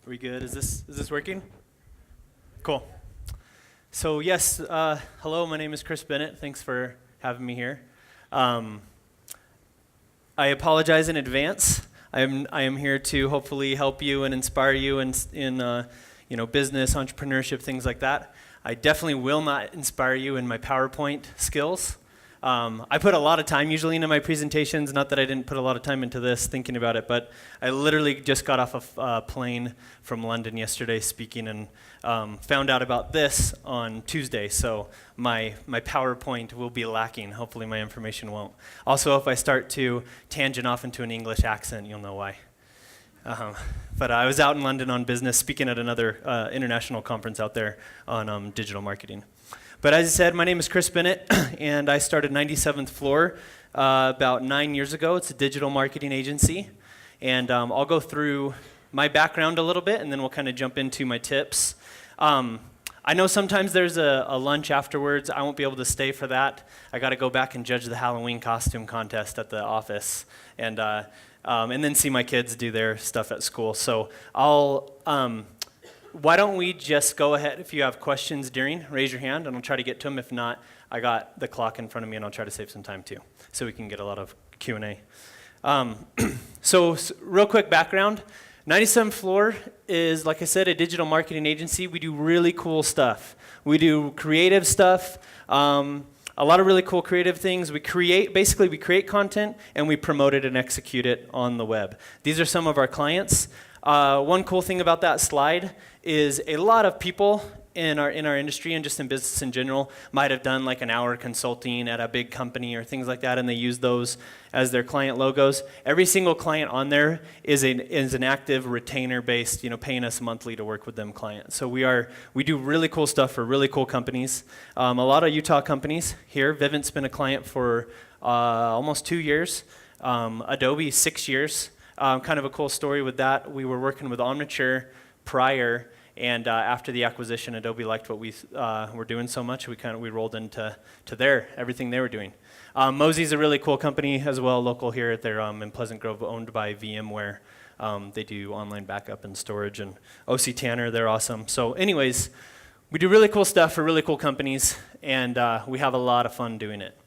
we good? Is this working? Cool. So yes, hello. My name is Chris Bennett. Thanks for having me here. I apologize in advance. I am here to hopefully help you and inspire you in business, entrepreneurship, things like that. I definitely will not inspire you in my PowerPoint skills. I put a lot of time usually into my presentations, not that I didn't put a lot of time into this thinking about it, but I literally just got off a plane from London yesterday speaking and found out about this on Tuesday, so my PowerPoint will be lacking. Hopefully my information won't. Also, if I start to tangent off into an English accent, you'll know why. But I was out in London on business speaking at another international conference out there on digital marketing. But as I said, my name is Chris Bennett, and I started 97th Floor about 9 years ago. It's a digital marketing agency, and I'll go through my background a little bit, and then we'll kind of jump into my tips. I know sometimes there's a lunch afterwards. I won't be able to stay for that. I got to go back and judge the Halloween costume contest at the office, and then see my kids do their stuff at school. So why don't we just go ahead, if you have questions during, raise your hand, and I'll try to get to them. If not, I got the clock in front of me, and I'll try to save some time, too, so we can get a lot of Q&A. So real quick background. 97th Floor is, like I said, a digital marketing agency. We do really cool stuff. We do creative stuff, a lot of really cool creative things. We create content, and we promote it and execute it on the web. These are some of our clients. One cool thing about that slide is a lot of people in our industry and just in business in general might have done like an hour consulting at a big company or things like that, and they use those as their client logos. Every single client on there is an active retainer-based, paying us monthly to work with them client. So we do really cool stuff for really cool companies. A lot of Utah companies here. Vivint's been a client for almost 2 years. Adobe 6 years. Kind of a cool story with that. We were working with Omniture prior, and after the acquisition, Adobe liked what we were doing so much, we rolled into everything they were doing. Mozy's a really cool company as well, local here. They're in Pleasant Grove, owned by VMware. They do online backup and storage, and OC Tanner, they're awesome. So anyways, we do really cool stuff for really cool companies, and we have a lot of fun doing it.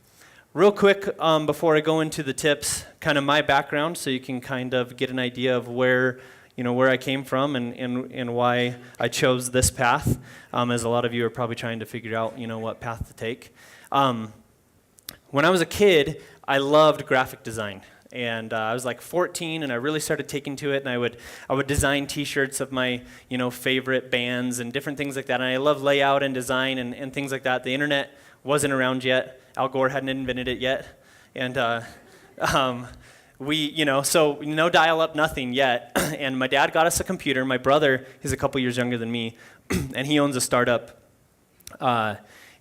Real quick, before I go into the tips, kind of my background, so you can kind of get an idea of where I came from and why I chose this path, as a lot of you are probably trying to figure out, what path to take. When I was a kid, I loved graphic design. And I was like 14, and I really started taking to it, and I would design T-shirts of my favorite bands and different things like that. And I love layout and design and things like that. The internet wasn't around yet. Al Gore hadn't invented it yet, and so no dial-up, nothing yet. And my dad got us a computer. My brother, he's a couple years younger than me, and he owns a startup.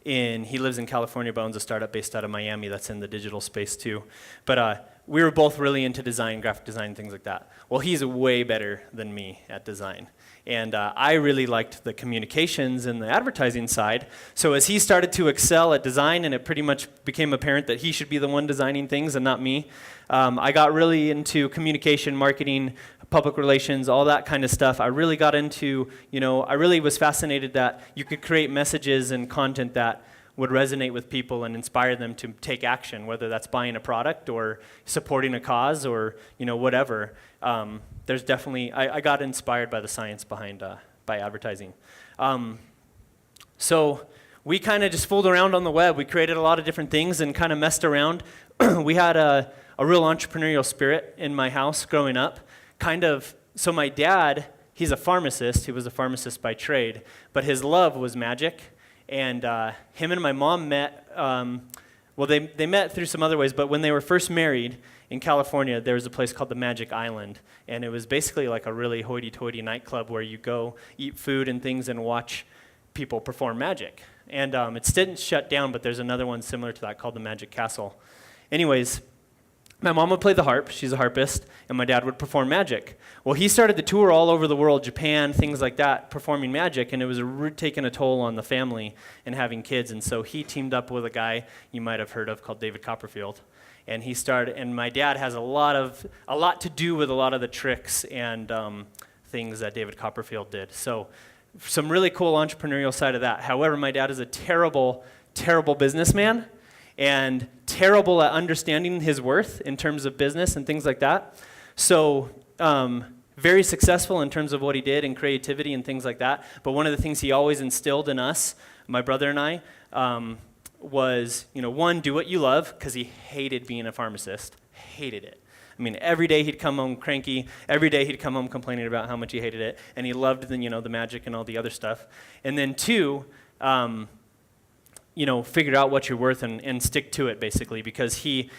He lives in California, but owns a startup based out of Miami that's in the digital space too. But we were both really into design, graphic design, things like that. Well, he's way better than me at design. And I really liked the communications and the advertising side. So as he started to excel at design, and it pretty much became apparent that he should be the one designing things and not me, I got really into communication, marketing, public relations, all that kind of stuff. I really got into, I really was fascinated that you could create messages and content that would resonate with people and inspire them to take action, whether that's buying a product or supporting a cause or whatever. There's definitely, I got inspired by the science behind by advertising. So we kind of just fooled around on the web. We created a lot of different things and kind of messed around. We had a real entrepreneurial spirit in my house growing up. So my dad, he's a pharmacist. He was a pharmacist by trade, but his love was magic. And him and my mom met, they met through some other ways, but when they were first married in California, there was a place called the Magic Island. And it was basically like a really hoity-toity nightclub where you go eat food and things and watch people perform magic. And it didn't shut down, but there's another one similar to that called the Magic Castle. Anyways, my mom would play the harp, she's a harpist, and my dad would perform magic. Well, he started to tour all over the world, Japan, things like that, performing magic, and it was taking a toll on the family and having kids, and so he teamed up with a guy you might have heard of called David Copperfield. And my dad has a lot to do with a lot of the tricks and things that David Copperfield did. So some really cool entrepreneurial side of that. However, my dad is a terrible, terrible businessman and terrible at understanding his worth in terms of business and things like that. So very successful in terms of what he did and creativity and things like that. But one of the things he always instilled in us, my brother and I, was, one, do what you love, because he hated being a pharmacist, hated it. I mean, every day he'd come home cranky. Every day he'd come home complaining about how much he hated it, and he loved the magic and all the other stuff. And then two, figure out what you're worth and stick to it, basically, because he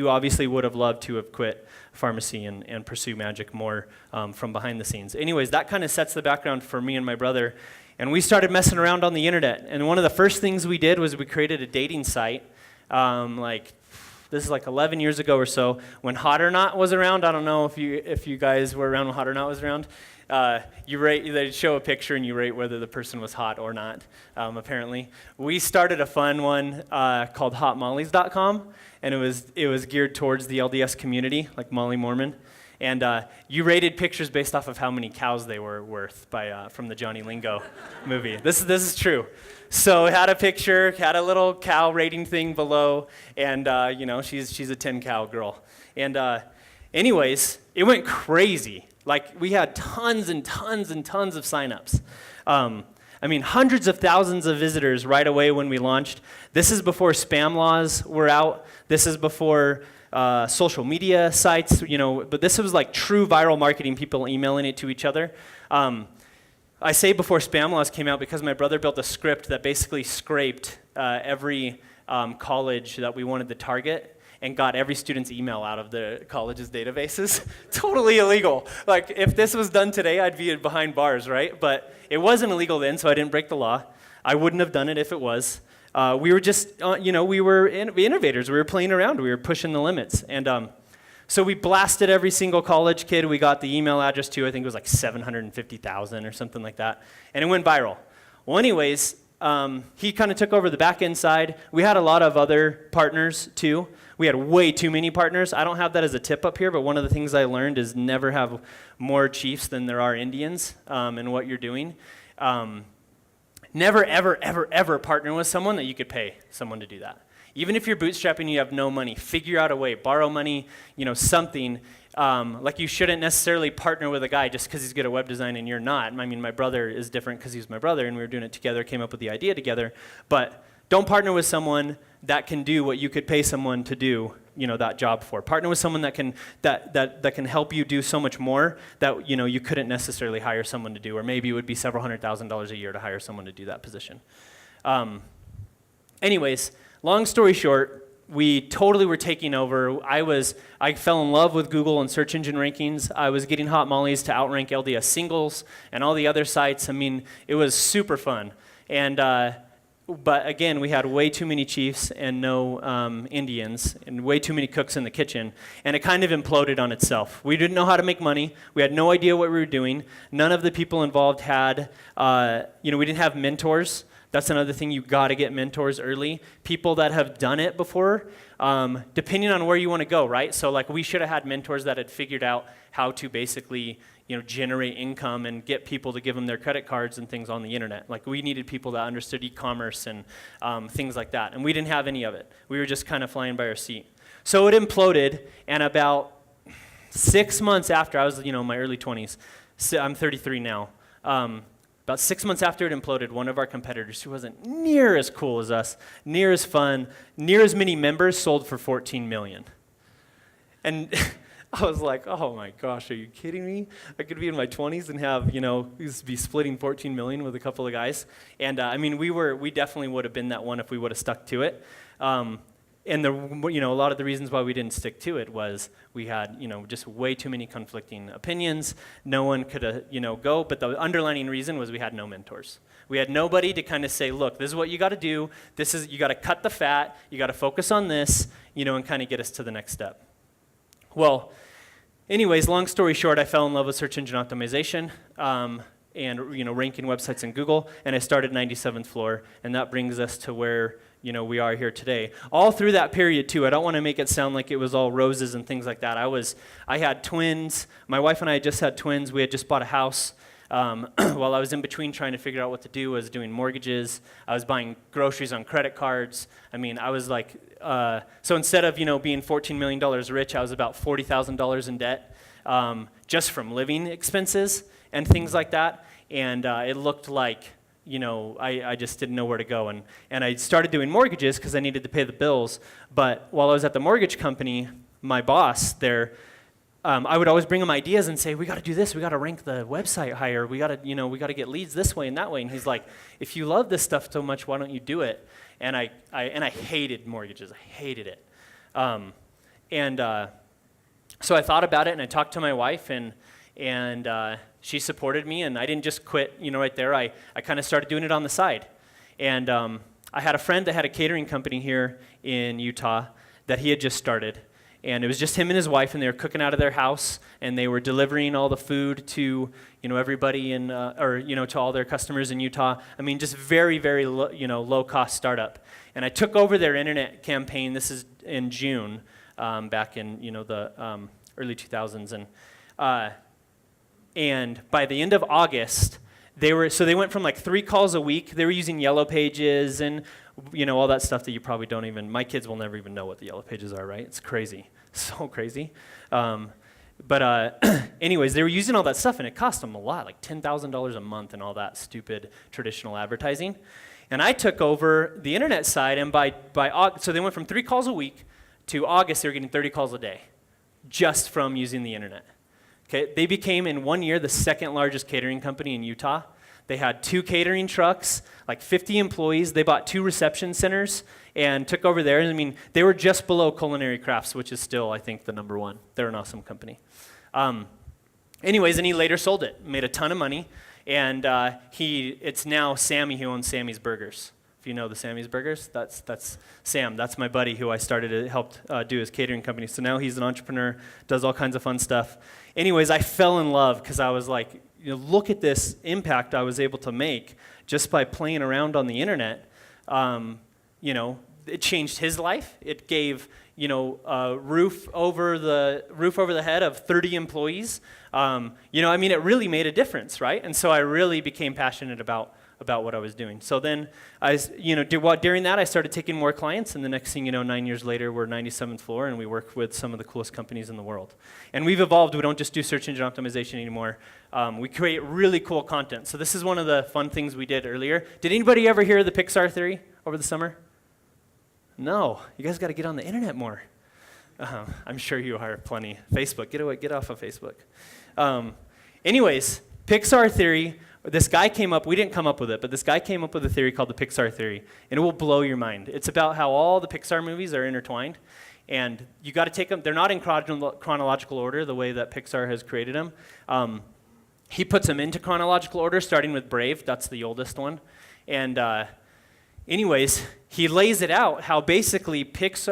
obviously would have loved to have quit pharmacy and pursue magic more from behind the scenes. Anyways, that kind of sets the background for me and my brother, and we started messing around on the internet. And one of the first things we did was we created a dating site, this is like 11 years ago or so, when Hot or Not was around. I don't know if you guys were around when Hot or Not was around. They'd show a picture and you rate whether the person was hot or not, apparently. We started a fun one called hotmollies.com, and it was geared towards the LDS community, like Molly Mormon. And you rated pictures based off of how many cows they were worth from the Johnny Lingo movie. This is true. So it had a picture, had a little cow rating thing below, and she's a 10-cow girl. And anyways, it went crazy. Like, we had tons and tons and tons of signups. Hundreds of thousands of visitors right away when we launched. This is before spam laws were out. This is before social media sites, but this was like true viral marketing, people emailing it to each other. I say before spam laws came out because my brother built a script that basically scraped every college that we wanted to target and got every student's email out of the college's databases. Totally illegal. Like, if this was done today, I'd be behind bars, right? But it wasn't illegal then, so I didn't break the law. I wouldn't have done it if it was. We were just, we were innovators. We were playing around. We were pushing the limits. And so we blasted every single college kid we got the email address to. I think it was like 750,000 or something like that. And it went viral. Well, anyways, he kind of took over the back end side. We had a lot of other partners, too. We had way too many partners. I don't have that as a tip up here, but one of the things I learned is never have more chiefs than there are Indians in what you're doing. Never, ever, ever, ever partner with someone that you could pay someone to do that. Even if you're bootstrapping and you have no money, figure out a way, borrow money, something. Like, you shouldn't necessarily partner with a guy just because he's good at web design and you're not. I mean, my brother is different because he's my brother and we were doing it together, came up with the idea together. But don't partner with someone that can do what you could pay someone to do, that job for. Partner with someone that can help you do so much more that, you couldn't necessarily hire someone to do, or maybe it would be several $100,000s a year to hire someone to do that position. Anyways, long story short, we totally were taking over. I fell in love with Google and search engine rankings. I was getting Hot Mollies to outrank LDS Singles and all the other sites. I mean, it was super fun. And but again, we had way too many chiefs and no Indians, and way too many cooks in the kitchen, and it kind of imploded on itself. We didn't know how to make money. We had no idea what we were doing. None of the people involved had, we didn't have mentors. That's another thing. You got to get mentors early. People that have done it before, depending on where you want to go, right? So, like, we should have had mentors that had figured out how to basically generate income and get people to give them their credit cards and things on the internet. Like, we needed people that understood e-commerce and things like that. And we didn't have any of it. We were just kind of flying by our seat. So it imploded, and about 6 months after, I was, in my early 20s. So I'm 33 now. About 6 months after it imploded, one of our competitors, who wasn't near as cool as us, near as fun, near as many members, sold for $14 million. And I was like, oh my gosh, are you kidding me? I could be in my 20s and have, be splitting $14 million with a couple of guys. And we definitely would have been that one if we would have stuck to it. And a lot of the reasons why we didn't stick to it was we had, just way too many conflicting opinions. No one could, go. But the underlying reason was we had no mentors. We had nobody to kind of say, look, this is what you got to do. You got to cut the fat. You got to focus on this, and kind of get us to the next step. Well, anyways, long story short, I fell in love with search engine optimization and ranking websites in Google, and I started 97th Floor, and that brings us to where we are here today. All through that period too, I don't want to make it sound like it was all roses and things like that. I had twins. My wife and I had just had twins. We had just bought a house. While I was in between trying to figure out what to do, I was doing mortgages. I was buying groceries on credit cards. I mean, I was like, so instead of, being $14 million rich, I was about $40,000 in debt just from living expenses and things like that. And it looked like, I just didn't know where to go. And I started doing mortgages because I needed to pay the bills. But while I was at the mortgage company, my boss there, I would always bring him ideas and say, we got to do this. We got to rank the website higher. We got to, get leads this way and that way. And he's like, if you love this stuff so much, why don't you do it? And I hated mortgages. I hated it. So I thought about it, and I talked to my wife, and she supported me, and I didn't just quit, right there. I kind of started doing it on the side. And I had a friend that had a catering company here in Utah that he had just started. And it was just him and his wife, and they were cooking out of their house, and they were delivering all the food to, everybody to all their customers in Utah. I mean, just very, very low-cost startup. And I took over their internet campaign. This is in June, back in, the early 2000s. And by the end of August, they went from like 3 calls a week. They were using Yellow Pages and, all that stuff that you probably don't even, my kids will never even know what the Yellow Pages are, right? It's crazy. So crazy. Anyways, they were using all that stuff, and it cost them a lot, like $10,000 a month and all that stupid traditional advertising. And I took over the internet side, and by August, so they went from 3 calls a week to August, they were getting 30 calls a day just from using the internet. Okay, they became, in 1 year, the 2nd largest catering company in Utah. They had 2 catering trucks, like 50 employees. They bought 2 reception centers and took over there. I mean, they were just below Culinary Crafts, which is still, I think, the number 1. They're an awesome company. Anyways, and he later sold it, made a ton of money, and it's now Sammy who owns Sammy's Burgers. If you know the Sammy's Burgers, that's Sam. That's my buddy who I started to help do his catering company. So now he's an entrepreneur, does all kinds of fun stuff. Anyways, I fell in love because I was like, look at this impact I was able to make just by playing around on the internet. It changed his life. It gave, a roof over the head of 30 employees. It really made a difference, right? And so I really became passionate about what I was doing. So then, during that, I started taking more clients, and the next thing 9 years later, we're 97th floor, and we work with some of the coolest companies in the world. And we've evolved. We don't just do search engine optimization anymore. We create really cool content. So this is one of the fun things we did earlier. Did anybody ever hear the Pixar Theory over the summer? No. You guys got to get on the internet more. I'm sure you are plenty. Facebook. Get off of Facebook. Anyways, Pixar Theory. This guy came up, we didn't come up with it, but this guy came up with a theory called the Pixar Theory, and it will blow your mind. It's about how all the Pixar movies are intertwined, and you got to take them, they're not in chronological order the way that Pixar has created them. He puts them into chronological order, starting with Brave, that's the oldest one. And anyways, he lays it out how basically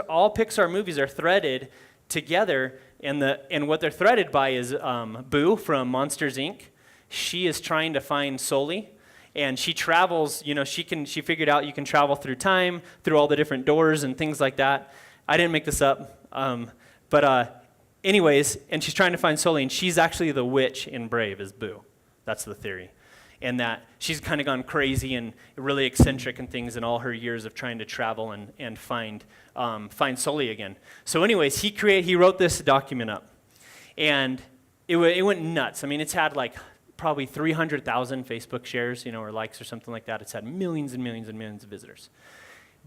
all Pixar movies are threaded together, and what they're threaded by is Boo from Monsters, Inc. She is trying to find Sully, and she travels, she figured out you can travel through time, through all the different doors and things like that. I didn't make this up. Anyways, and she's trying to find Sully, and she's actually the witch in Brave is Boo. That's the theory. And that she's kind of gone crazy and really eccentric and things in all her years of trying to travel and find Sully again. So anyways, he wrote this document up, and it went nuts. I mean, it's had like probably 300,000 Facebook shares, or likes or something like that. It's had millions and millions and millions of visitors.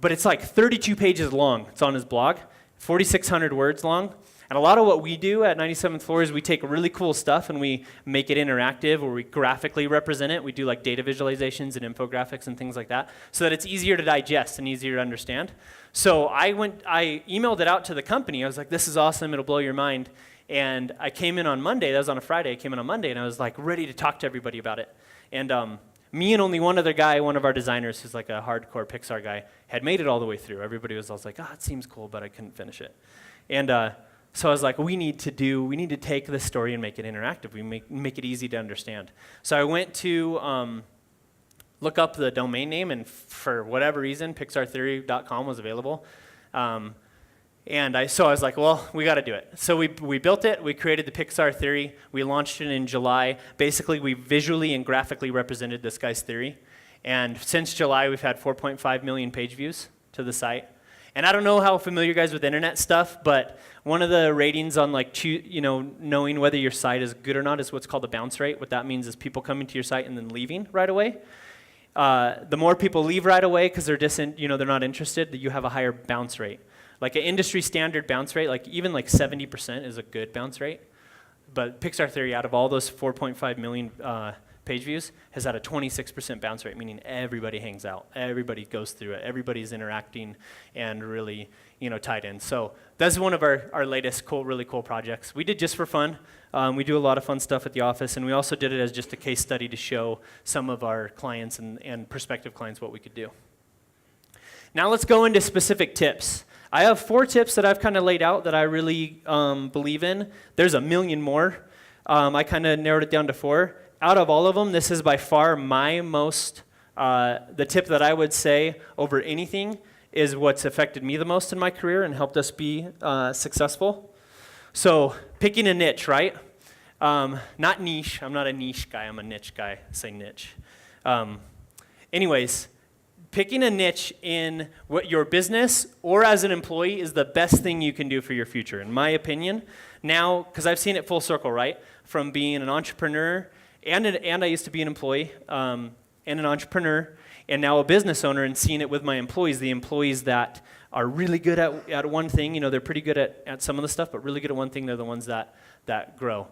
But it's like 32 pages long. It's on his blog, 4,600 words long. And a lot of what we do at 97th Floor is we take really cool stuff and we make it interactive, or we graphically represent it. We do like data visualizations and infographics and things like that so that it's easier to digest and easier to understand. So I emailed it out to the company. I was like, this is awesome. It'll blow your mind. And I came in on Monday. That was on a Friday. I came in on Monday, and I was like ready to talk to everybody about it. And me and only one other guy, one of our designers, who's like a hardcore Pixar guy, had made it all the way through. Everybody was all like, it seems cool, but I couldn't finish it. And so I was like, we need to take this story and make it interactive. We make it easy to understand. So I went to look up the domain name, and for whatever reason, pixartheory.com was available. So I was like, well, we got to do it. So we built it. We created the Pixar Theory. We launched it in July. Basically, we visually and graphically represented this guy's theory. And since July, we've had 4.5 million page views to the site. And I don't know how familiar you guys with internet stuff, but one of the ratings on knowing whether your site is good or not is what's called the bounce rate. What that means is people coming to your site and then leaving right away. The more people leave right away because they're they're not interested, you have a higher bounce rate. Like an industry standard bounce rate, even 70% is a good bounce rate. But Pixar Theory, out of all those 4.5 million page views, has had a 26% bounce rate, meaning everybody hangs out, everybody goes through it, everybody's interacting and really tied in. So that's one of our latest really cool projects. We did just for fun. We do a lot of fun stuff at the office, and we also did it as just a case study to show some of our clients and prospective clients what we could do. Now let's go into specific tips. I have 4 tips that I've kind of laid out that I really believe in. There's a million more. I kind of narrowed it down to 4. Out of all of them, this is by far my most, the tip that I would say over anything is what's affected me the most in my career and helped us be successful. So picking a niche, right? Not niche. I'm not a niche guy. I'm a niche guy. I say niche. Anyways, picking a niche in what your business or as an employee is the best thing you can do for your future, in my opinion. Now, because I've seen it full circle, right? From being an entrepreneur, and I used to be an employee, and an entrepreneur, and now a business owner, and seeing it with my employees, the employees that are really good at one thing, they're pretty good at some of the stuff, but really good at one thing, they're the ones that grow.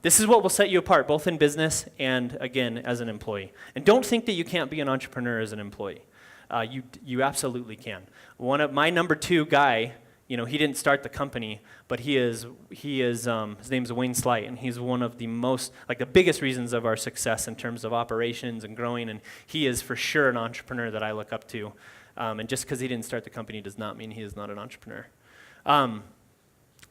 This is what will set you apart, both in business and, again, as an employee. And don't think that you can't be an entrepreneur as an employee. You absolutely can. One of my number 2 guy, he didn't start the company, but his name's Wayne Slight, and he's one of the the biggest reasons of our success in terms of operations and growing, and he is for sure an entrepreneur that I look up to. And just because he didn't start the company does not mean he is not an entrepreneur.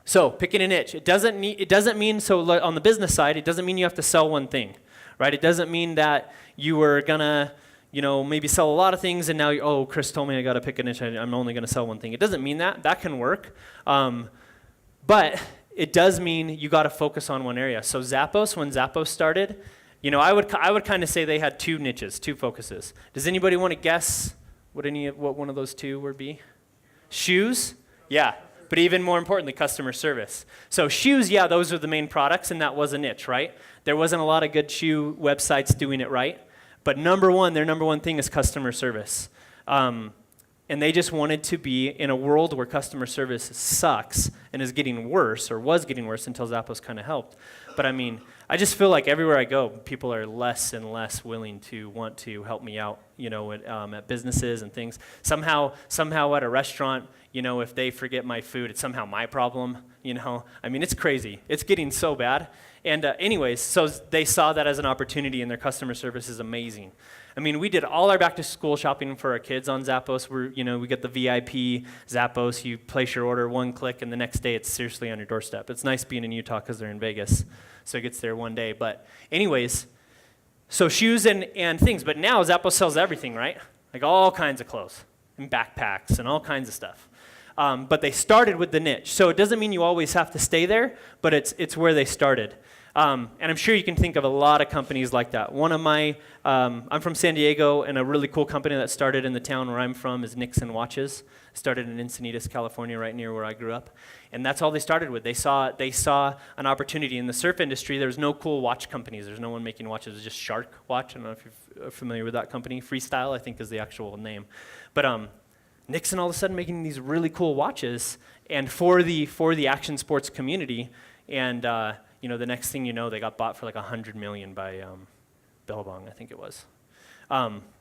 So picking a niche, it doesn't mean, on the business side, it doesn't mean you have to sell one thing, right? It doesn't mean that you were gonna, maybe sell a lot of things and now, Chris told me I gotta pick a niche, I'm only gonna sell one thing. It doesn't mean that. That can work. But it does mean you gotta focus on one area. So Zappos, when Zappos started, I would kind of say they had 2 niches, 2 focuses. Does anybody want to guess what one of those 2 would be? Shoes? Yeah. But even more importantly, customer service. So shoes, yeah, those are the main products, and that was a niche, right? There wasn't a lot of good shoe websites doing it right. But their number one thing is customer service. And they just wanted to be in a world where customer service sucks and is getting worse, or was getting worse until Zappos kind of helped. But I just feel like everywhere I go, people are less and less willing to want to help me out, at businesses and things. Somehow at a restaurant, if they forget my food, it's somehow my problem, it's crazy. It's getting so bad. And anyways, so they saw that as an opportunity, and their customer service is amazing. We did all our back-to-school shopping for our kids on Zappos. We get the VIP Zappos. You place your order, 1 click, and the next day it's seriously on your doorstep. It's nice being in Utah because they're in Vegas, so it gets there one day. But anyways, so shoes and things. But now Zappos sells everything, right? Like all kinds of clothes and backpacks and all kinds of stuff. But they started with the niche. So it doesn't mean you always have to stay there, but it's where they started. And I'm sure you can think of a lot of companies like that. I'm from San Diego, and a really cool company that started in the town where I'm from is Nixon Watches. Started in Encinitas, California, right near where I grew up. And that's all they started with. They saw an opportunity. In the surf industry, there was no cool watch companies. There's no one making watches. It was just Shark Watch. I don't know if you're familiar with that company. Freestyle, I think, is the actual name. But Nixon all of a sudden making these really cool watches, and for the action sports community, and the next thing you know, they got bought for like $100 million by Billabong, I think it was,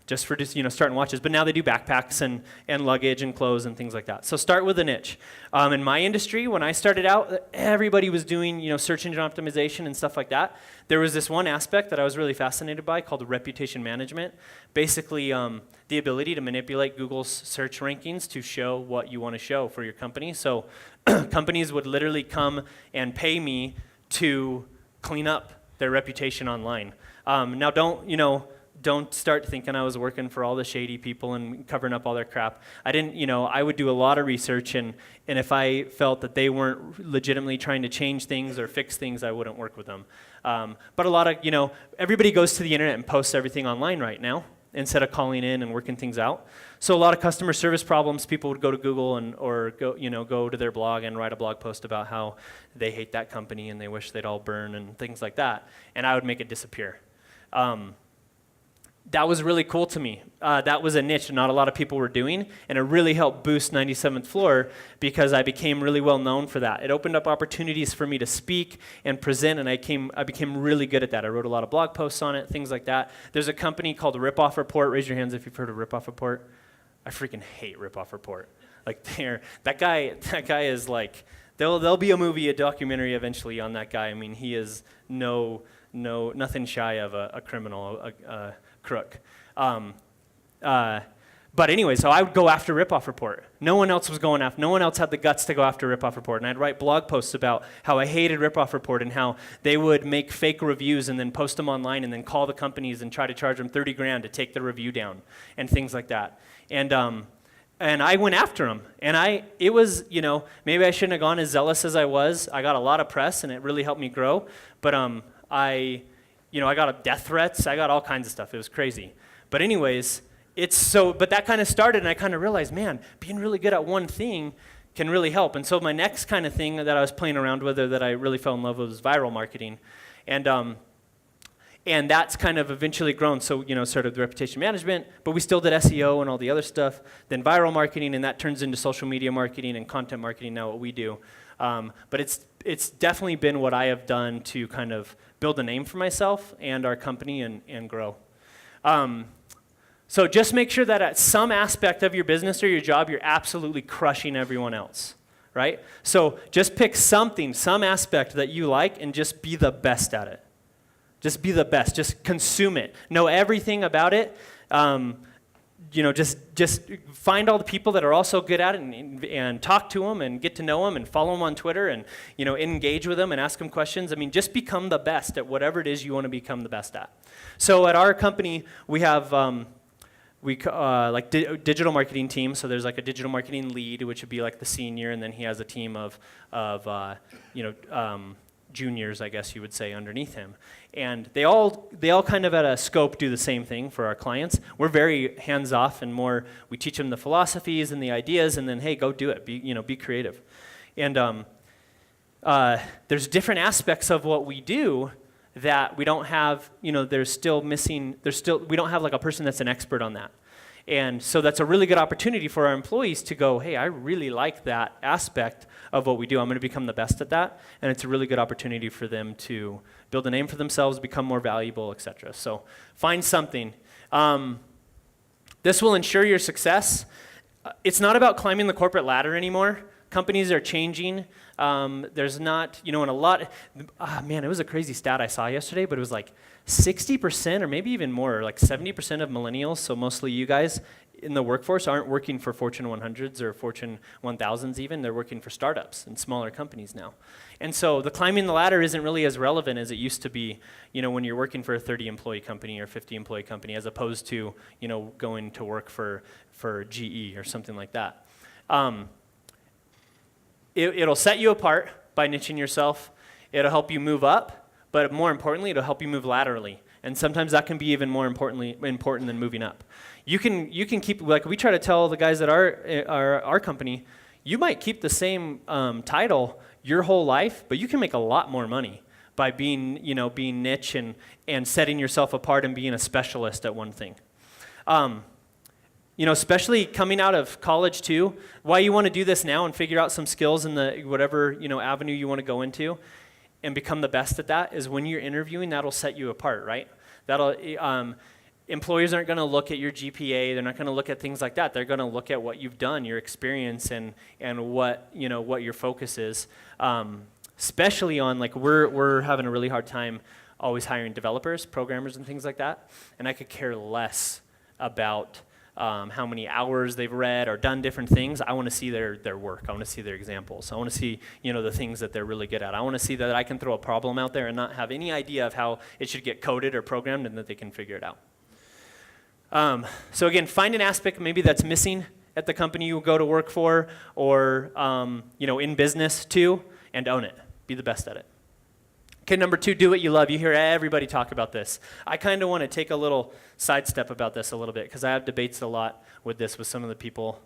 just for starting watches. But now they do backpacks and luggage and clothes and things like that. So start with a niche. In my industry, when I started out, everybody was doing search engine optimization and stuff like that. There was this one aspect that I was really fascinated by called reputation management. Basically, the ability to manipulate Google's search rankings to show what you want to show for your company. So companies would literally come and pay me to clean up their reputation online. Now, don't start thinking I was working for all the shady people and covering up all their crap. I didn't, I would do a lot of research, and if I felt that they weren't legitimately trying to change things or fix things, I wouldn't work with them. But a lot of, everybody goes to the internet and posts everything online right now instead of calling in and working things out. So a lot of customer service problems, people would go to Google or go to their blog and write a blog post about how they hate that company and they wish they'd all burn and things like that, and I would make it disappear. That was really cool to me. That was a niche not a lot of people were doing, and it really helped boost 97th Floor because I became really well known for that. It opened up opportunities for me to speak and present, and I became really good at that. I wrote a lot of blog posts on it, things like that. There's a company called Ripoff Report. Raise your hands if you've heard of Ripoff Report. I freaking hate Ripoff Report. Like that guy is like, there'll be a movie, a documentary eventually on that guy. I mean, he is nothing shy of a criminal, a crook. But anyway, so I would go after Ripoff Report. No one else was going after, no one else had the guts to go after Ripoff Report. And I'd write blog posts about how I hated Ripoff Report and how they would make fake reviews and then post them online and then call the companies and try to charge them $30,000 to take the review down and things like that. And I went after them. And it was, maybe I shouldn't have gone as zealous as I was. I got a lot of press and it really helped me grow. But I got death threats. I got all kinds of stuff. It was crazy. But anyways, but that kind of started, and I kind of realized, man, being really good at one thing can really help. And so my next kind of thing that I was playing around with, or that I really fell in love with, was viral marketing. And that's kind of eventually grown. So, sort of the reputation management, but we still did SEO and all the other stuff. Then viral marketing, and that turns into social media marketing and content marketing now, what we do. But it's definitely been what I have done to kind of build a name for myself and our company and grow. So just make sure that at some aspect of your business or your job, you're absolutely crushing everyone else, right? So just pick some aspect that you like, and just be the best at it. Just be the best. Just consume it. Know everything about it. Just find all the people that are also good at it and talk to them and get to know them and follow them on Twitter and, engage with them and ask them questions. I mean, just become the best at whatever it is you want to become the best at. So at our company, we have digital marketing team. So there's like a digital marketing lead, which would be like the senior, and then he has a team of juniors, I guess you would say, underneath him. And they all kind of at a scope do the same thing for our clients. We're very hands-off and more, we teach them the philosophies and the ideas, and then, hey, go do it. Be creative. And there's different aspects of what we do that we don't have, we don't have like a person that's an expert on that. And so that's a really good opportunity for our employees to go, hey, I really like that aspect of what we do. I'm going to become the best at that. And it's a really good opportunity for them to build a name for themselves, become more valuable, etc. So find something. This will ensure your success. It's not about climbing the corporate ladder anymore. Companies are changing. There's not, in a lot, it was a crazy stat I saw yesterday, but it was like 60% or maybe even more, like 70% of millennials, so mostly you guys in the workforce, aren't working for Fortune 100s or Fortune 1000s even. They're working for startups and smaller companies now. And so the climbing the ladder isn't really as relevant as it used to be, when you're working for a 30-employee company or 50-employee company, as opposed to, going to work for GE or something like that. It'll set you apart by niching yourself. It'll help you move up. But more importantly, it'll help you move laterally. And sometimes that can be even more important than moving up. You can keep, like we try to tell the guys at our company, you might keep the same title your whole life, but you can make a lot more money by being niche and setting yourself apart and being a specialist at one thing. Especially coming out of college too, why you want to do this now and figure out some skills in the whatever avenue you want to go into and become the best at that is when you're interviewing, that'll set you apart, right? Employers aren't going to look at your GPA. They're not going to look at things like that. They're going to look at what you've done, your experience, and what your focus is. Especially on we're having a really hard time always hiring developers, programmers, and things like that. And I could care less about how many hours they've read or done different things. I want to see their work. I want to see their examples. I want to see the things that they're really good at. I want to see that I can throw a problem out there and not have any idea of how it should get coded or programmed, and that they can figure it out. So again, find an aspect maybe that's missing at the company you go to work for, or in business too, and own it. Be the best at it. Okay, number 2, do what you love. You hear everybody talk about this. I kind of want to take a little sidestep about this a little bit, because I have debates a lot with this with some of the people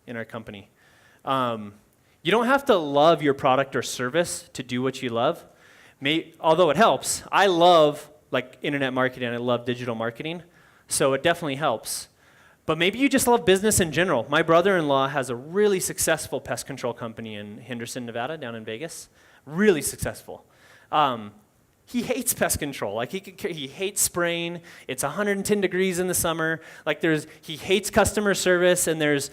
in our company. You don't have to love your product or service to do what you love. Although it helps. I love internet marketing. I love digital marketing. So it definitely helps. But maybe you just love business in general. My brother-in-law has a really successful pest control company in Henderson, Nevada, down in Vegas. Really successful. He hates pest control. He hates spraying. It's 110 degrees in the summer. He hates customer service, and there's,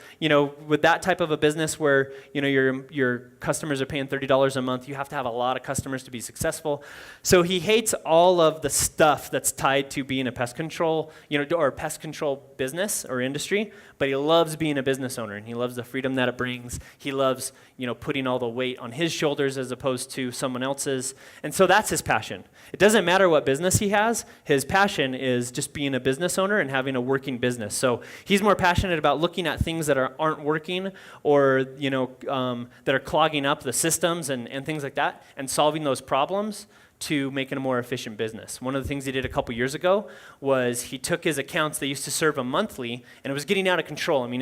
with that type of a business where, your customers are paying $30 a month, you have to have a lot of customers to be successful. So he hates all of the stuff that's tied to being a pest control, or pest control business or industry, but he loves being a business owner, and he loves the freedom that it brings. He loves, putting all the weight on his shoulders as opposed to someone else's. And so that's his passion. It doesn't matter what business he has. His passion is just being a business owner and having a working business. So he's more passionate about looking at things that aren't working, or that are clogging up the systems and things like that, and solving those problems to make it a more efficient business. One of the things he did a couple years ago was he took his accounts. They used to serve him monthly, and it was getting out of control. I mean,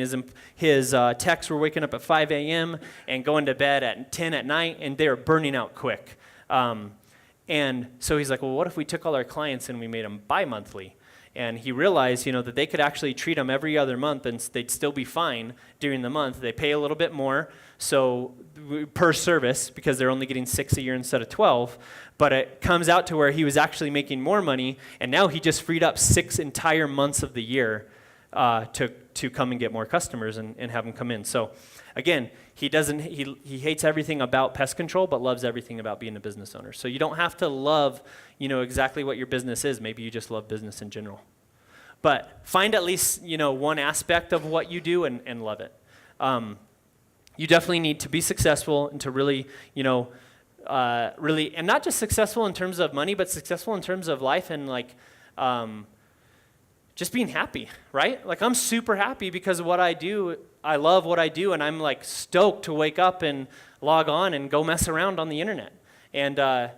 his techs were waking up at 5 a.m. and going to bed at 10 at night, and they were burning out quick. And so he's like, well, what if we took all our clients and we made them bi-monthly? And he realized, that they could actually treat them every other month and they'd still be fine during the month. They pay a little bit more, so per service, because they're only getting 6 a year instead of 12. But it comes out to where he was actually making more money, and now he just freed up 6 entire months of the year to come and get more customers and have them come in. So again, he hates everything about pest control, but loves everything about being a business owner. So you don't have to love, exactly what your business is. Maybe you just love business in general. But find at least, one aspect of what you do and love it. You definitely need to be successful and to really, and not just successful in terms of money, but successful in terms of life and just being happy, right? I'm super happy because of what I do. I love what I do, and I'm stoked to wake up and log on and go mess around on the internet. And I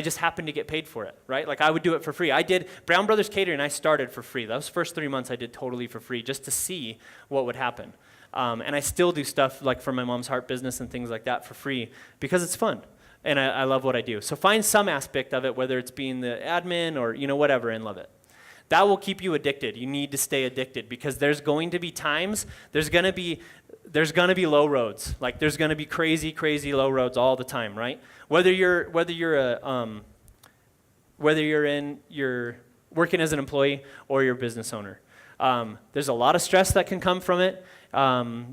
just happen to get paid for it, right? I would do it for free. I did Brown Brothers Catering. I started for free. Those first 3 months I did totally for free just to see what would happen. And I still do stuff for my mom's heart business and things like that for free because it's fun. And I love what I do. So find some aspect of it, whether it's being the admin or whatever, and love it. That will keep you addicted. You need to stay addicted because there's going to be times, there's going to be low roads. There's going to be crazy, crazy low roads all the time, right? Whether you're working as an employee or you're a business owner. There's a lot of stress that can come from it.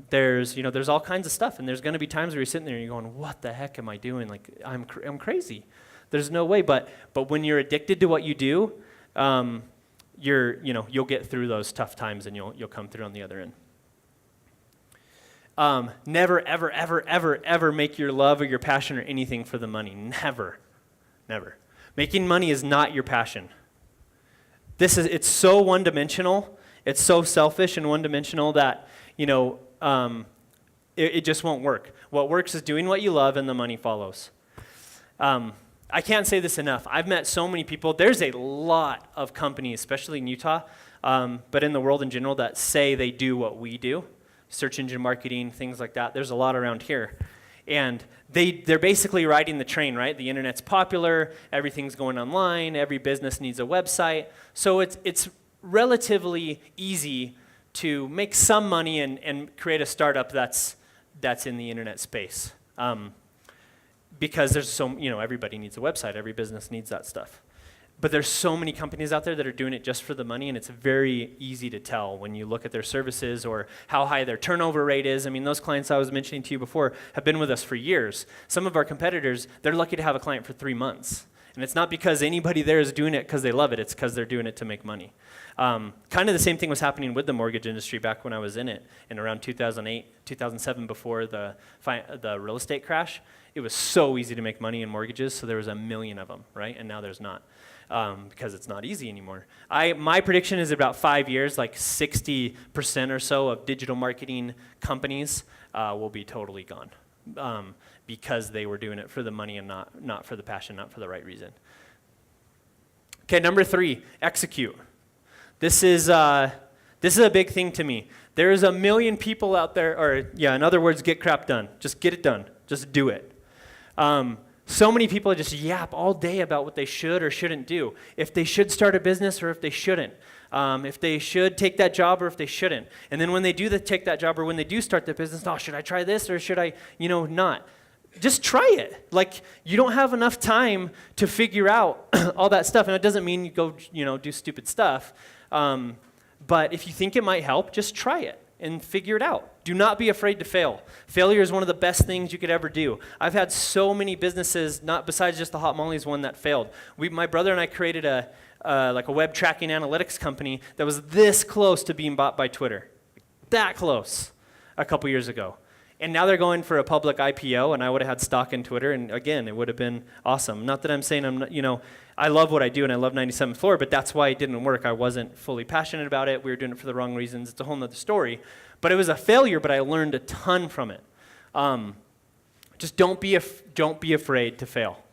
There's all kinds of stuff, and there's going to be times where you're sitting there and you're going, "What the heck am I doing? I'm crazy." There's no way. But when you're addicted to what you do, you'll get through those tough times and you'll come through on the other end. Never, ever, ever, ever, ever make your love or your passion or anything for the money. Never, never. Making money is not your passion. It's so one-dimensional. It's so selfish and one-dimensional that, it just won't work. What works is doing what you love and the money follows. I can't say this enough. I've met so many people. There's a lot of companies, especially in Utah, but in the world in general, that say they do what we do, search engine marketing, things like that. There's a lot around here. And they're basically riding the train, right? The internet's popular, everything's going online, every business needs a website. So it's relatively easy to make some money and create a startup that's in the internet space. Because there's everybody needs a website, every business needs that stuff. But there's so many companies out there that are doing it just for the money, and it's very easy to tell when you look at their services or how high their turnover rate is. I mean, those clients I was mentioning to you before have been with us for years. Some of our competitors, they're lucky to have a client for 3 months. And it's not because anybody there is doing it because they love it. It's because they're doing it to make money. Kind of the same thing was happening with the mortgage industry back when I was in it. In around 2008, 2007, before the real estate crash, it was so easy to make money in mortgages, so there was a million of them, right? And now there's not, because it's not easy anymore. My prediction is about 5 years, like 60% or so of digital marketing companies will be totally gone, because they were doing it for the money and not for the passion, not for the right reason. Okay, number 3, execute. This is a big thing to me. There's a million people out there, in other words, get crap done. Just get it done. Just do it. So many people just yap all day about what they should or shouldn't do. If they should start a business or if they shouldn't. If they should take that job or if they shouldn't. And then when they do take that job or when they do start the business, should I try this or should I, not? Just try it. Like, you don't have enough time to figure out all that stuff. And it doesn't mean you go, do stupid stuff. But if you think it might help, just try it and figure it out. Do not be afraid to fail. Failure is one of the best things you could ever do. I've had so many businesses, not besides just the Hot Mollies one that failed. My brother and I created a web tracking analytics company that was this close to being bought by Twitter. That close a couple years ago. And now they're going for a public IPO, and I would have had stock in Twitter, and again, it would have been awesome. Not that I'm saying I'm not, I love what I do, and I love 97th Floor, but that's why it didn't work. I wasn't fully passionate about it. We were doing it for the wrong reasons. It's a whole nother story. But it was a failure, but I learned a ton from it. Just don't be afraid to fail.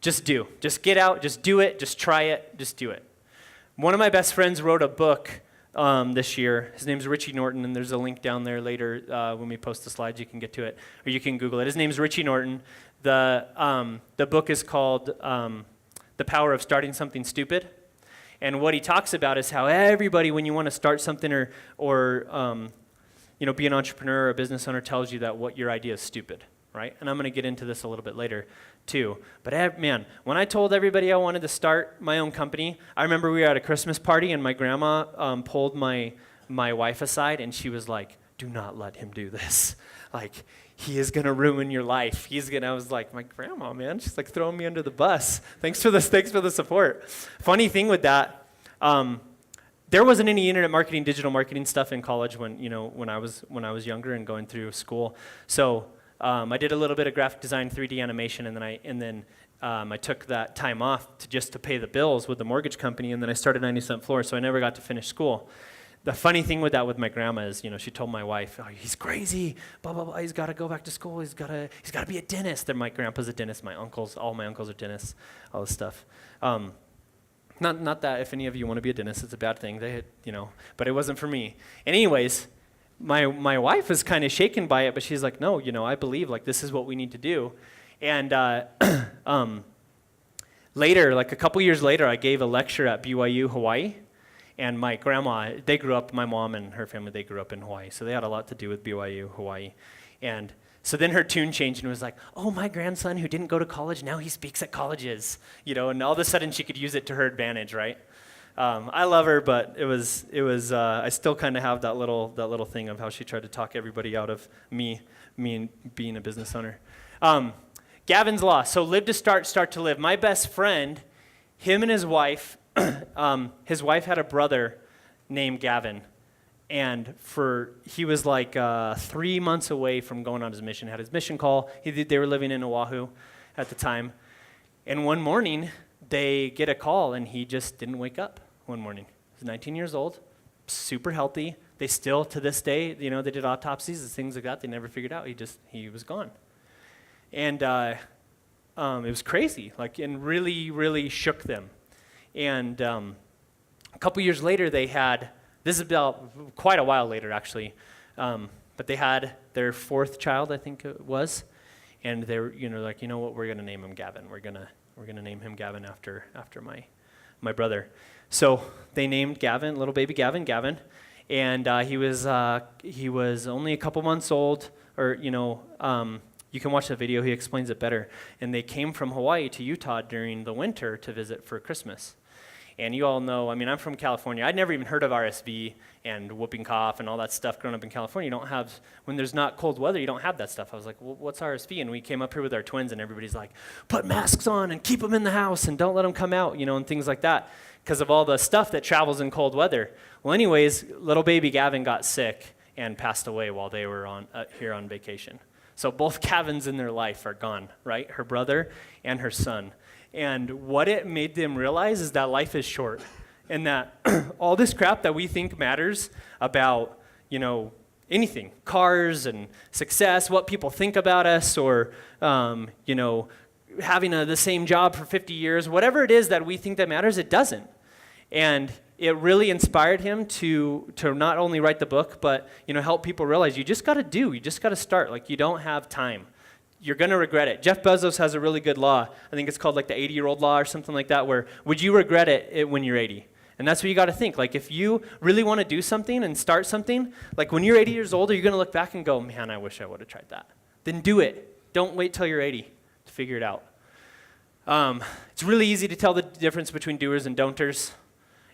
Just do. Just get out. Just do it. Just try it. Just do it. One of my best friends wrote a book this year. His name's Richie Norton, and there's a link down there later when we post the slides. You can get to it, or you can Google it. His name's Richie Norton. The book is called The Power of Starting Something Stupid. And what he talks about is how everybody, when you want to start something or be an entrepreneur or a business owner, tells you that what your idea is stupid, right? And I'm going to get into this a little bit later too. But man, when I told everybody I wanted to start my own company, I remember we were at a Christmas party and my grandma pulled my wife aside and she was like, "Do not let him do this. Like, he is going to ruin your life. I was like, my grandma, man, she's like throwing me under the bus. Thanks for the support. Funny thing with that, there wasn't any internet marketing, digital marketing stuff in college when I was younger and going through school. So I did a little bit of graphic design, 3D animation, and then I took that time off to pay the bills with the mortgage company, and then I started 97th Floor, so I never got to finish school. The funny thing with that with my grandma is, she told my wife, he's crazy, blah, blah, blah, he's got to go back to school, he's got to be a dentist. And my grandpa's a dentist, all my uncles are dentists, all this stuff. Not that if any of you want to be a dentist, it's a bad thing, but it wasn't for me. And anyways, my wife was kind of shaken by it, but she's like, no, I believe, this is what we need to do. And later, a couple years later, I gave a lecture at BYU, Hawaii. And my grandma, my mom and her family, they grew up in Hawaii. So they had a lot to do with BYU, Hawaii. And so then her tune changed and was like, oh, my grandson who didn't go to college, now he speaks at colleges. And all of a sudden she could use it to her advantage, right? I love her, but it was. I still kind of have that little thing of how she tried to talk everybody out of me being a business owner. Gavin's Law. So live to start to live. My best friend, him and his wife, his wife had a brother named Gavin, and he was 3 months away from going on his mission. Had his mission call. They were living in Oahu at the time, and one morning they get a call, and he just didn't wake up. One morning, he was 19 years old, super healthy. They still, to this day, they did autopsies and things like that. They never figured out. He was gone, and it was crazy. And really, really shook them. And a couple years later, this is about quite a while later, actually, but they had their fourth child, I think it was, and they were, what, we're going to name him Gavin. We're going to name him Gavin after my brother. So they named Gavin, little baby Gavin, and he was only a couple months old, or, you can watch the video, he explains it better. And they came from Hawaii to Utah during the winter to visit for Christmas. And you all know, I mean, I'm from California. I'd never even heard of RSV and whooping cough and all that stuff growing up in California. You don't have, when there's not cold weather, you don't have that stuff. I was like, well, what's RSV? And we came up here with our twins, and everybody's like, put masks on and keep them in the house and don't let them come out, and things like that, because of all the stuff that travels in cold weather. Well, anyways, little baby Gavin got sick and passed away while they were here on vacation. So both Gavins in their life are gone, right? Her brother and her son. And what it made them realize is that life is short, and that all this crap that we think matters about, anything, cars and success, what people think about us, or, having the same job for 50 years, whatever it is that we think that matters, it doesn't. And it really inspired him to not only write the book, but, help people realize you just got to start. Like, you don't have time. You're going to regret it. Jeff Bezos has a really good law. I think it's called like the 80-year-old law or something like that, where would you regret it when you're 80? And that's what you got to think. Like, if you really want to do something and start something, like when you're 80 years old, are you going to look back and go, man, I wish I would have tried that? Then do it. Don't wait till you're 80 to figure it out. It's really easy to tell the difference between doers and don'ters.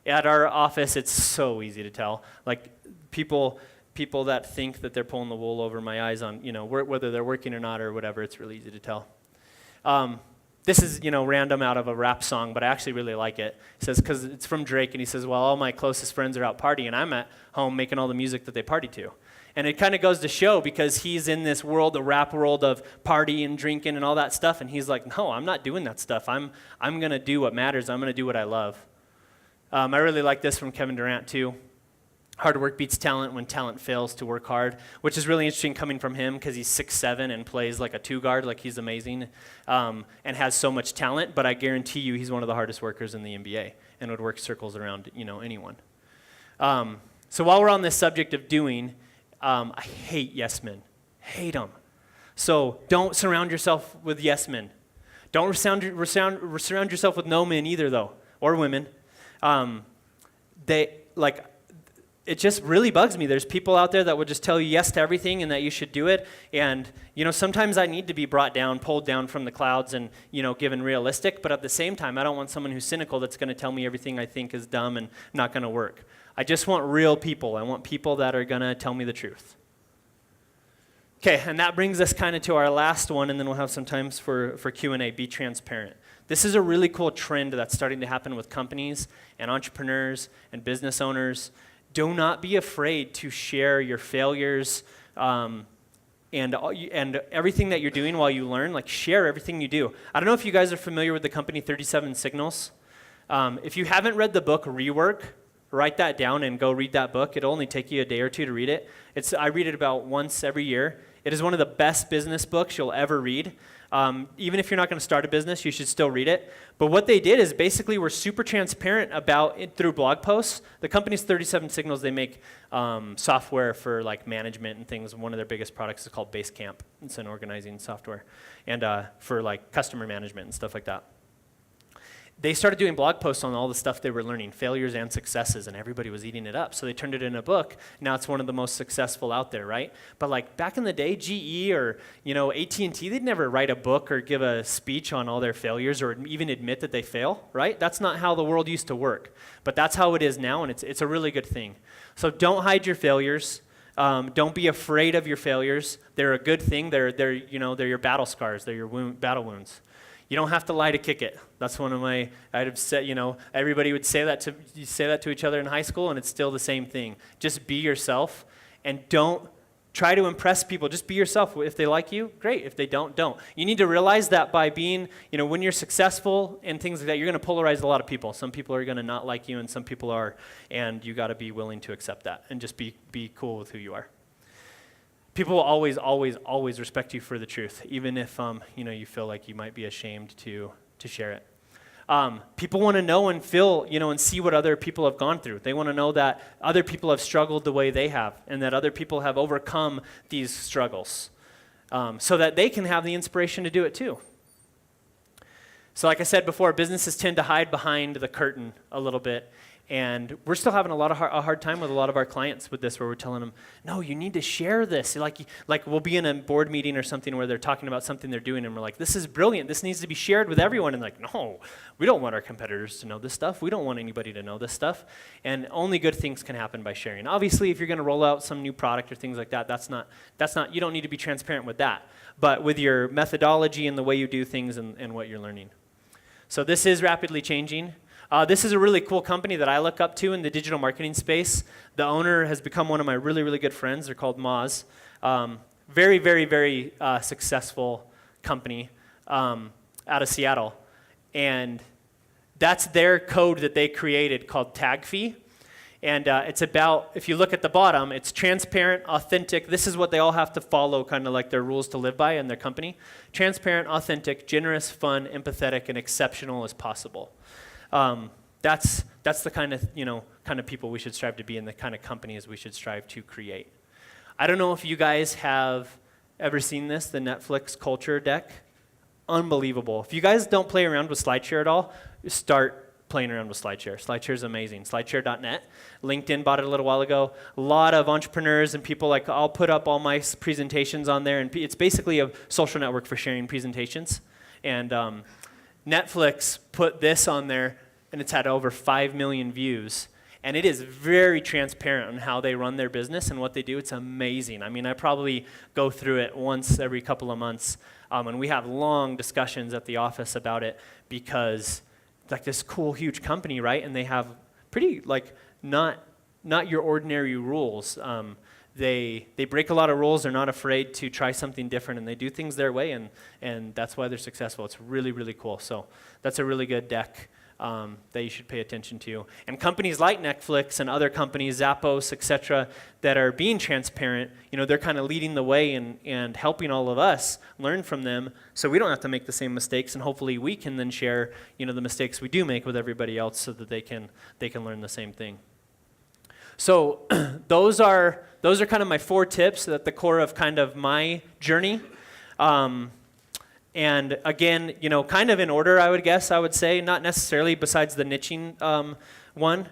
At our office, it's so easy to tell. Like, people that think that they're pulling the wool over my eyes on, whether they're working or not or whatever, it's really easy to tell. This is, random out of a rap song, but I actually really like it. It says, because it's from Drake, and he says, well, all my closest friends are out partying, I'm at home making all the music that they party to. And it kind of goes to show, because he's in this world, the rap world of party and drinking and all that stuff, and he's like, no, I'm not doing that stuff. I'm going to do what matters. I'm going to do what I love. I really like this from Kevin Durant, too. Hard work beats talent when talent fails to work hard, which is really interesting coming from him, because he's 6'7" and plays like a two-guard, like he's amazing, and has so much talent, but I guarantee you he's one of the hardest workers in the NBA and would work circles around, anyone. So while we're on this subject of doing, I hate yes men. Hate them. So don't surround yourself with yes men. Don't surround yourself with no men either, though, or women. It just really bugs me. There's people out there that will just tell you yes to everything and that you should do it. And, sometimes I need to be brought down, pulled down from the clouds and, given realistic. But at the same time, I don't want someone who's cynical that's going to tell me everything I think is dumb and not going to work. I just want real people. I want people that are going to tell me the truth. Okay, and that brings us kind of to our last one, and then we'll have some times for Q&A. Be transparent. This is a really cool trend that's starting to happen with companies and entrepreneurs and business owners. Do not be afraid to share your failures and everything that you're doing while you learn. Like, share everything you do. I don't know if you guys are familiar with the company 37 Signals. If you haven't read the book Rework, write that down and go read that book. It'll only take you a day or two to read it. I read it about once every year. It is one of the best business books you'll ever read. Even if you're not going to start a business, you should still read it. But what they did is basically were super transparent about it through blog posts. The company's 37 Signals. They make software for like management and things. One of their biggest products is called Basecamp. It's an organizing software, and for like customer management and stuff like that. They started doing blog posts on all the stuff they were learning, failures and successes, and everybody was eating it up. So they turned it in a book. Now it's one of the most successful out there, right? But like back in the day, GE or AT&T, they'd never write a book or give a speech on all their failures or even admit that they fail, right? That's not how the world used to work. But that's how it is now, and it's a really good thing. So don't hide your failures. Don't be afraid of your failures. They're a good thing. They're your battle scars. They're your battle wounds. You don't have to lie to kick it. That's one of my, I'd have said, everybody would say that to each other in high school, and it's still the same thing. Just be yourself, and don't try to impress people. Just be yourself. If they like you, great. If they don't, don't. You need to realize that by being, when you're successful and things like that, you're going to polarize a lot of people. Some people are going to not like you, and some people are, and you got to be willing to accept that and just be cool with who you are. People will always, always, always respect you for the truth, even if you feel like you might be ashamed to share it. People want to know and feel, and see what other people have gone through. They want to know that other people have struggled the way they have, and that other people have overcome these struggles, so that they can have the inspiration to do it too. So like I said before, businesses tend to hide behind the curtain a little bit. And we're still having a hard time with a lot of our clients with this, where we're telling them, no, you need to share this. Like we'll be in a board meeting or something where they're talking about something they're doing, and we're like, this is brilliant. This needs to be shared with everyone. And like, no, we don't want our competitors to know this stuff. We don't want anybody to know this stuff. And only good things can happen by sharing. Obviously, if you're going to roll out some new product or things like that, that's not. You don't need to be transparent with that. But with your methodology and the way you do things and what you're learning. So this is rapidly changing. This is a really cool company that I look up to in the digital marketing space. The owner has become one of my really, really good friends. They're called Moz. Very, very, very successful company out of Seattle. And that's their code that they created called Tag Fee. And it's about, if you look at the bottom, it's transparent, authentic. This is what they all have to follow, kind of like their rules to live by in their company. Transparent, authentic, generous, fun, empathetic, and exceptional as possible. That's the kind of people we should strive to be, and the kind of companies we should strive to create. I don't know if you guys have ever seen this, the Netflix culture deck. Unbelievable. If you guys don't play around with SlideShare at all, start playing around with SlideShare. SlideShare is amazing. SlideShare.net. LinkedIn bought it a little while ago. A lot of entrepreneurs and people, like, I'll put up all my presentations on there, and it's basically a social network for sharing presentations. And Netflix put this on there, and it's had over 5 million views. And it is very transparent on how they run their business and what they do. It's amazing. I mean, I probably go through it once every couple of months, and we have long discussions at the office about it, because it's like this cool, huge company, right? And they have pretty, like, not your ordinary rules. They break a lot of rules. They're not afraid to try something different, and they do things their way, and that's why they're successful. It's really, really cool. So that's a really good deck that you should pay attention to. And companies like Netflix and other companies, Zappos, etc., that are being transparent, they're kind of leading the way and helping all of us learn from them, so we don't have to make the same mistakes, and hopefully we can then share, the mistakes we do make with everybody else, so that they can learn the same thing. So those are kind of my 4 tips at the core of kind of my journey. And again, kind of in order, I would say, not necessarily besides the niching one,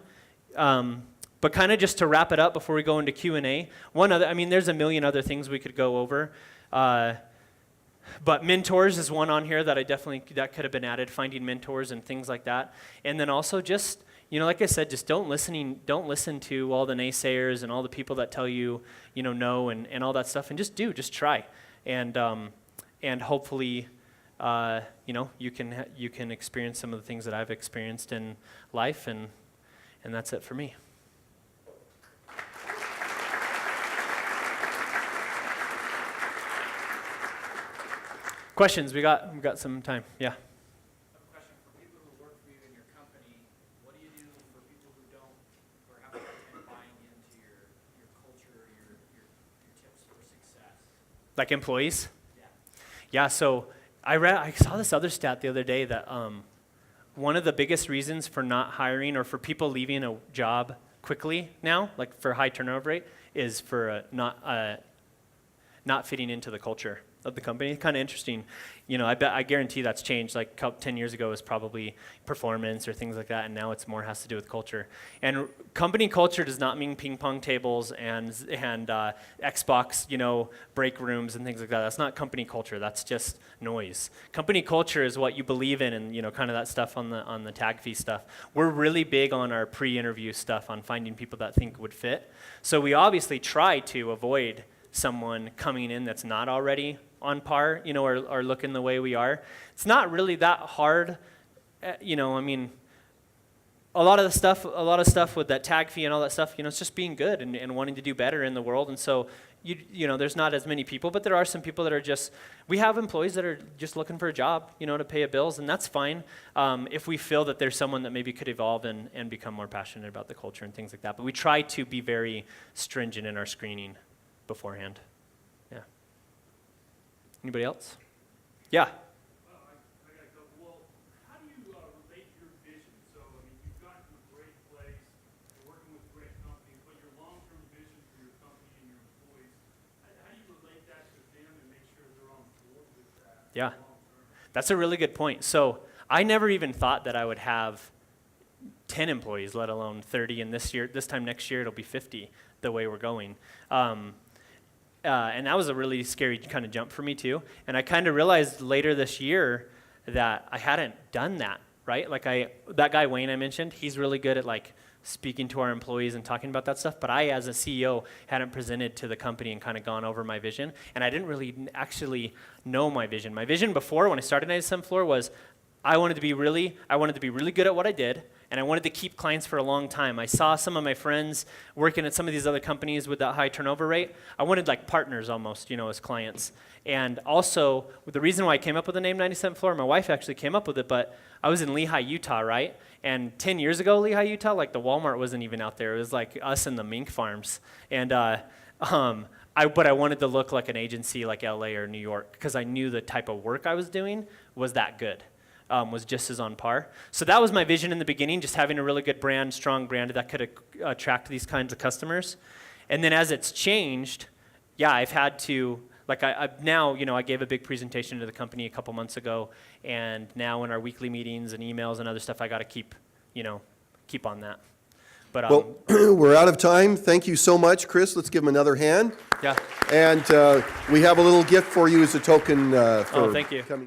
but kind of just to wrap it up before we go into Q&A. There's a million other things we could go over. But mentors is one on here that that could have been added, finding mentors and things like that. And then also just, like I said, just don't listen to all the naysayers and all the people that tell you, no, and all that stuff, and just try. And hopefully, you can experience some of the things that I've experienced in life, and that's it for me. Questions? We got some time. Yeah. A question for people who work for you in your company. What do you do for people who don't, or have a hard time buying into your culture, your tips for success? Like employees? Yeah. Yeah, so I saw this other stat the other day that one of the biggest reasons for not hiring, or for people leaving a job quickly now, like for high turnover rate, is for not fitting into the culture of the company. Kind of interesting. I guarantee that's changed. Like 10 years ago, it was probably performance or things like that, and now it's more has to do with culture. And company culture does not mean ping pong tables and Xbox, break rooms and things like that. That's not company culture. That's just noise. Company culture is what you believe in, and kind of that stuff on the tag fee stuff. We're really big on our pre-interview stuff, on finding people that think would fit. So we obviously try to avoid someone coming in that's not already on par, or looking the way we are. It's not really that hard, a lot of stuff with that tag fee and all that stuff, it's just being good and wanting to do better in the world. And so, there's not as many people, but there are some people that are we have employees that are just looking for a job, to pay bills, and that's fine if we feel that there's someone that maybe could evolve and become more passionate about the culture and things like that. But we try to be very stringent in our screening beforehand. Yeah. Anybody else? Yeah. I got a couple. Well, how do you relate your vision? So, you've gotten to a great place, you're working with great companies, but your long-term vision for your company and your employees, how do you relate that to them and make sure they're on board with that? Yeah. That's a really good point. So I never even thought that I would have 10 employees, let alone 30. And this time next year, it'll be 50 the way we're going. And that was a really scary kind of jump for me too. And I kind of realized later this year that I hadn't done that, right? Like that guy Wayne I mentioned, he's really good at like speaking to our employees and talking about that stuff. But I, as a CEO, hadn't presented to the company and kind of gone over my vision. And I didn't really actually know my vision. My vision before, when I started 97th Floor, was I wanted to be really good at what I did, and I wanted to keep clients for a long time. I saw some of my friends working at some of these other companies with that high turnover rate. I wanted like partners almost, as clients. And also, the reason why I came up with the name 97th Floor, my wife actually came up with it, but I was in Lehi, Utah, right? And 10 years ago, Lehi, Utah, like the Walmart wasn't even out there. It was like us and the mink farms. And but I wanted to look like an agency like LA or New York, because I knew the type of work I was doing was that good. Was just as on par. So that was my vision in the beginning, just having a really good brand, strong brand that could attract these kinds of customers. And then as it's changed, yeah, I've had to, like now, I gave a big presentation to the company a couple months ago, and now in our weekly meetings and emails and other stuff, I got to keep on that. But Well, we're out of time. Thank you so much, Chris. Let's give him another hand. yeah. And we have a little gift for you as a token for Thank you. coming.